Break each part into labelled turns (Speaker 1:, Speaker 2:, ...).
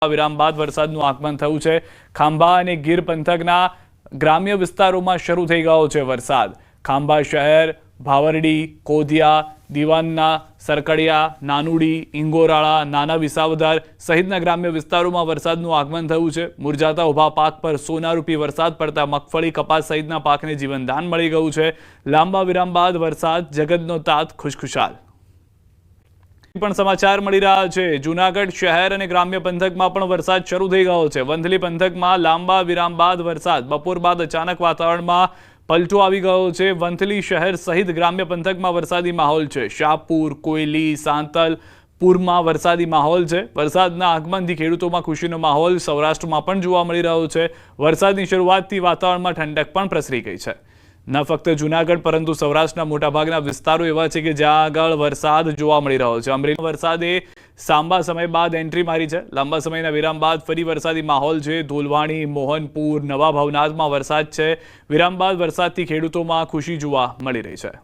Speaker 1: વિરામ બાદ વરસાદનું આગમન થયું છે। ખાંભા અને ગીર પંથકના ગ્રામ્ય વિસ્તારોમાં શરૂ થઈ ગયો છે વરસાદ। ખાંભા શહેર, ભાવરડી, કોદિયા, દીવાનના, સરકડિયા, નાનુડી, ઇંગોરાળા, નાના વિસાવદર સહિતના ગ્રામ્ય વિસ્તારોમાં વરસાદનું આગમન થયું છે। મુરઝાતા ઊભા પાક પર સોનારૂપી વરસાદ પડતા મગફળી, કપાસ સહિતના પાકને જીવનદાન મળી ગયું છે। લાંબા વિરામ બાદ વરસાદ, જગતનો તાત ખુશખુશાલ। પણ સમાચાર મળી રહ્યા છે। જૂનાગઢ શહેર અને ગ્રામ્ય પંથકમાં પણ વરસાદ શરૂ થઈ ગયો છે। વંથલી પંથકમાં લાંબા વિરામ બાદ વરસાદ, બપોર બાદ અચાનક વાતાવરણમાં પલટો આવી ગયો છે। વંથલી શહેર સહિત ગ્રામ્ય પંથકમાં વરસાદી માહોલ છે। શાહપુર, કોયલી, સાંતલ પૂરમાં વરસાદી માહોલ છે। વરસાદના આગમનથી ખેડૂતોમાં ખુશીનો માહોલ સૌરાષ્ટ્રમાં પણ જોવા મળી રહ્યો છે। વરસાદની શરૂઆતથી વાતાવરણમાં ઠંડક પણ પ્રસરી ગઈ છે। ન ફક્ત જૂનાગઢ પરંતુ સૌરાષ્ટ્રના મોટાભાગના વિસ્તારો એવા છે કે જ્યાં આગળ વરસાદ જોવા મળી રહ્યો છે। અમરેલી વરસાદે લાંબા સમય બાદ એન્ટ્રી મારી છે। લાંબા સમયના વિરામ બાદ ફરી વરસાદી માહોલ છે। ધોલવાણી, મોહનપુર, નવા ભવનાથમાં વરસાદ છે। વિરામ બાદ વરસાદથી ખેડૂતોમાં ખુશી જોવા મળી રહી છે।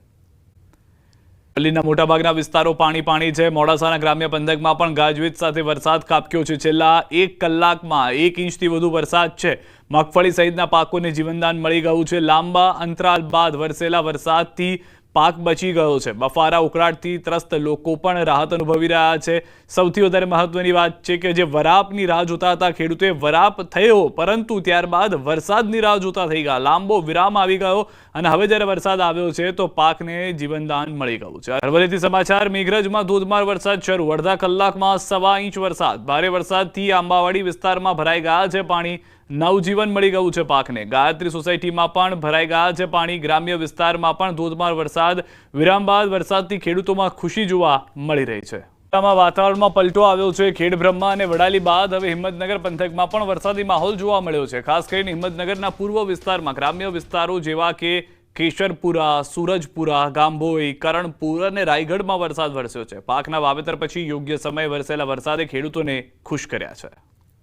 Speaker 1: દિલ્હીના મોટાભાગના વિસ્તારો પાણી છે। મોડાસાના ગ્રામ્ય પંથકમાં પણ ગાજવીજ સાથે વરસાદ ખાબક્યો છે। છેલ્લા 1 કલાકમાં 1 ઇંચથી વધુ વરસાદ છે। મગફળી સહિતના પાકોને જીવનદાન મળી ગયું છે। લાંબા અંતરાલ બાદ વરસેલા વરસાદથી પાક બચી ગયો છે। બફારા ઉકળાટથી ત્રસ્ત લોકો પણ રાહત અનુભવી રહ્યા છે। સૌથી વધારે મહત્વની વાત છે કે જે વરાપની રાહ જોતા હતા ખેડૂતોએ વરાપ થયો, પરંતુ ત્યારબાદ વરસાદની રાહ જોતા થઈ ગયા। લાંબો વિરામ આવી ગયો અને હવે જ્યારે વરસાદ આવ્યો છે તો પાકને જીવનદાન મળી ગયું છે। અરવલ્લીથી સમાચાર। મેઘરજમાં ધોધમાર વરસાદ શરૂ, અડધા કલાકમાં 1.25 ઇંચ વરસાદ। ભારે વરસાદથી આંબાવાડી વિસ્તારમાં ભરાઈ ગયા છે પાણી, નવજીવન મળી ગયું છે પાકને। ગાયત્રી સોસાયટીમાં પણ ભરાઈ ગયા છે પાણી। ગ્રામ્ય વિસ્તારમાં પણ ધોધમાર વરસાદ, વિરામ બાદ વરસાદથી ખેડૂતોમાં ખુશી જોવા મળી રહી છે। વાતાવરણમાં પલટો આવ્યો છે। ખેડબ્રહ્મા અને વડાલી બાદ હવે હિંમતનગર પંથકમાં પણ વરસાદી માહોલ જોવા મળ્યો છે। ખાસ કરીને હિંમતનગરના પૂર્વ વિસ્તારમાં ગ્રામ્ય વિસ્તારો જેવા કે કેશરપુરા, સૂરજપુરા, ગાંભોઈ, કરણપુર અને રાયગઢમાં વરસાદ વરસ્યો છે। પાકના વાવેતર પછી યોગ્ય સમયે વરસેલા વરસાદે ખેડૂતોને ખુશ કર્યા છે।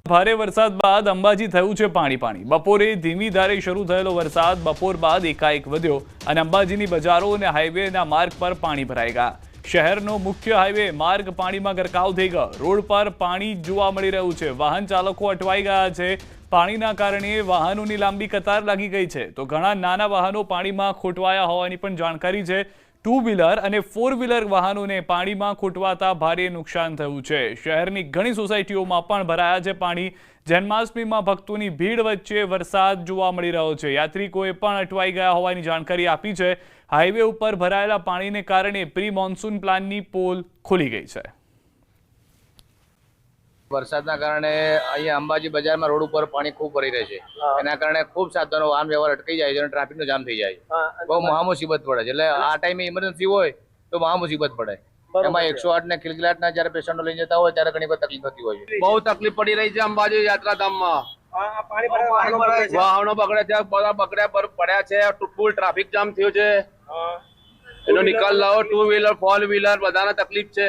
Speaker 1: ભારે વરસાદ બાદ અંબાજી થયું છે પાણી। બપોરે ધીમી ધારે શરૂ થયેલો વરસાદ બપોર બાદ એકાએક વધ્યો અને અંબાજીની બજારો અને હાઈવેના માર્ગ પર પાણી ભરાઈ ગયા। શહેરનો મુખ્ય હાઈવે માર્ગ પાણીમાં ગરકાવ થઈ ગયો। રોડ પર પાણી જોવા મળી રહ્યું છે। વાહન ચાલકો અટવાઈ ગયા છે। પાણીના કારણે વાહનોની લાંબી કતાર લાગી ગઈ છે તો ઘણા નાના વાહનો પાણીમાં ખોટવાયા હોવાની પણ જાણકારી છે। 2 વ્હીલર અને 4 વ્હીલર વાહનોને પાણીમાં ખોટવાતા ભારે નુકસાન થયું છે। શહેરની ઘણી સોસાયટીઓમાં પણ ભરાયા છે પાણી। જન્માષ્ટમીમાં ભક્તોની ભીડ વચ્ચે વરસાદ જોવા મળી રહ્યો છે। યાત્રિકોએ પણ અટવાઈ ગયા હોવાની જાણકારી આપી છે। હાઈવે ઉપર ભરાયેલા પાણીને કારણે પ્રી મોન્સૂન પ્લાનની પોલ ખુલી ગઈ છે।
Speaker 2: વરસાદના કારણે અહીંયા અંબાજી બજારમાં રોડ ઉપર પાણી ખૂબ ભરી રહે છે। એના કારણે ખૂબ સાધનો વાહન વ્યવહાર અટકી જાય છે અને ટ્રાફિકનો જામ થઈ જાય છે। બહુ મહા મુસીબત પડે છે। એટલે આ ટાઈમે ઇમરજન્સી હોય તો મહા મુસીબત પડે। એમાં 108 ને કિલકલાટના જ્યારે પેશન્ટો લઈને જતા હોય ત્યારે ઘણી બધી તકલીફ થતી હોય છે।
Speaker 3: બહુ તકલીફ પડી રહી છે અંબાજી યાત્રાધામમાં। વાહનો બગડે છે, બધા બગડ્યા પડ્યા છે, ફૂલ ટ્રાફિક જામ થયો છે। એનો નિકાલ લાવો। 2 વ્હીલર 4 વ્હીલર બધાને તકલીફ છે।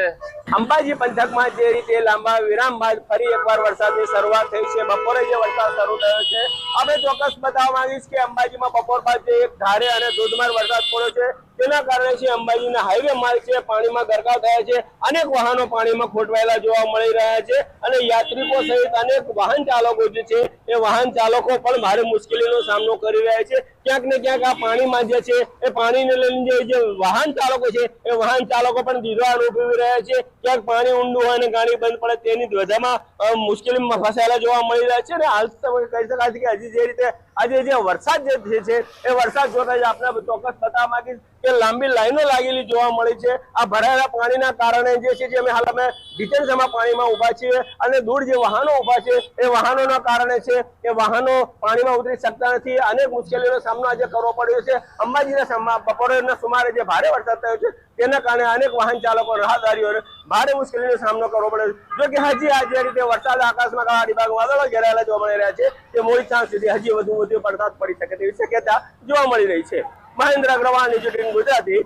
Speaker 4: અંબાજી પંથકમાં જે રીતે લાંબા વિરામ બાદ ફરી એકવાર વરસાદની શરૂઆત થઈ છે। બપોરે જે વરસાદ શરૂ થયો છે, આપણે ચોક્કસ બતાવવા માંગીશ કે અંબાજીમાં બપોર બાદ જે એક ધારે અને ધોધમાર વરસાદ પડ્યો છે તેના કારણે છે અંબાજીના હાઈવે માર્ગ છે પાણીમાં ગરકાવ થયા છે। અનેક વાહનો પાણીમાં ખોટવાયેલા જોવા મળી રહ્યા છે અને યાત્રિકો સહિત અનેક વાહન ચાલકો જે છે એ વાહન ચાલકો પણ ભારે મુશ્કેલીનો સામનો કરી રહ્યા છે। ક્યાંક ને ક્યાંક આ પાણીમાં જે છે એ પાણીને લઈને જે વાહન ચાલકો છે એ વાહન ચાલકો પણ દીર્ઘ અનુભવી રહ્યા છે। ક્યાંક પાણી ઊંડું હોય અને ગાડી બંધ પડે તેની ધ્વજામાં મુશ્કેલીમાં ફસાયેલા જોવા મળી રહ્યા છે। અને હાલ તમે કહી શકાય છે કે હજી જે રીતે આજે જે વરસાદ જે છે એ વરસાદ જોતા જ આપણે ચોક્કસ બતાવવા માંગીશ કે લાંબી લાઈનો લાગેલી જોવા મળી છે। આ ભરાયેલા પાણીના કારણે જે છે અમે હાલ અમે ડિટેન્સમાં પાણીમાં ઊભા છીએ અને દૂર જે વાહનો ઊભા છે એ વાહનોના કારણે છે એ વાહનો પાણીમાં ઉતરી શકતા નથી। અનેક મુશ્કેલીઓનો સામનો આજે કરવો પડ્યો છે। અંબાજીના બપોરના સુમારે જે ભારે વરસાદ થયો છે તેના કારણે અનેક વાહન ચાલકો રાહદારીઓને ભારે મુશ્કેલીનો સામનો કરવો પડ્યો છે। જો કે હજી આ જે રીતે વરસાદ આકાશમાં કાળા ડિબાંગ વાદળો ઘેરાયેલા જોવા મળી રહ્યા છે તે મોડી સાંજ સુધી હજી વધુ વરસાદ પડી શકે તેવી શક્યતા જોવા મળી રહી છે। મહેન્દ્ર અગ્રવાલ, ન્યૂઝ 18 ગુજરાતી।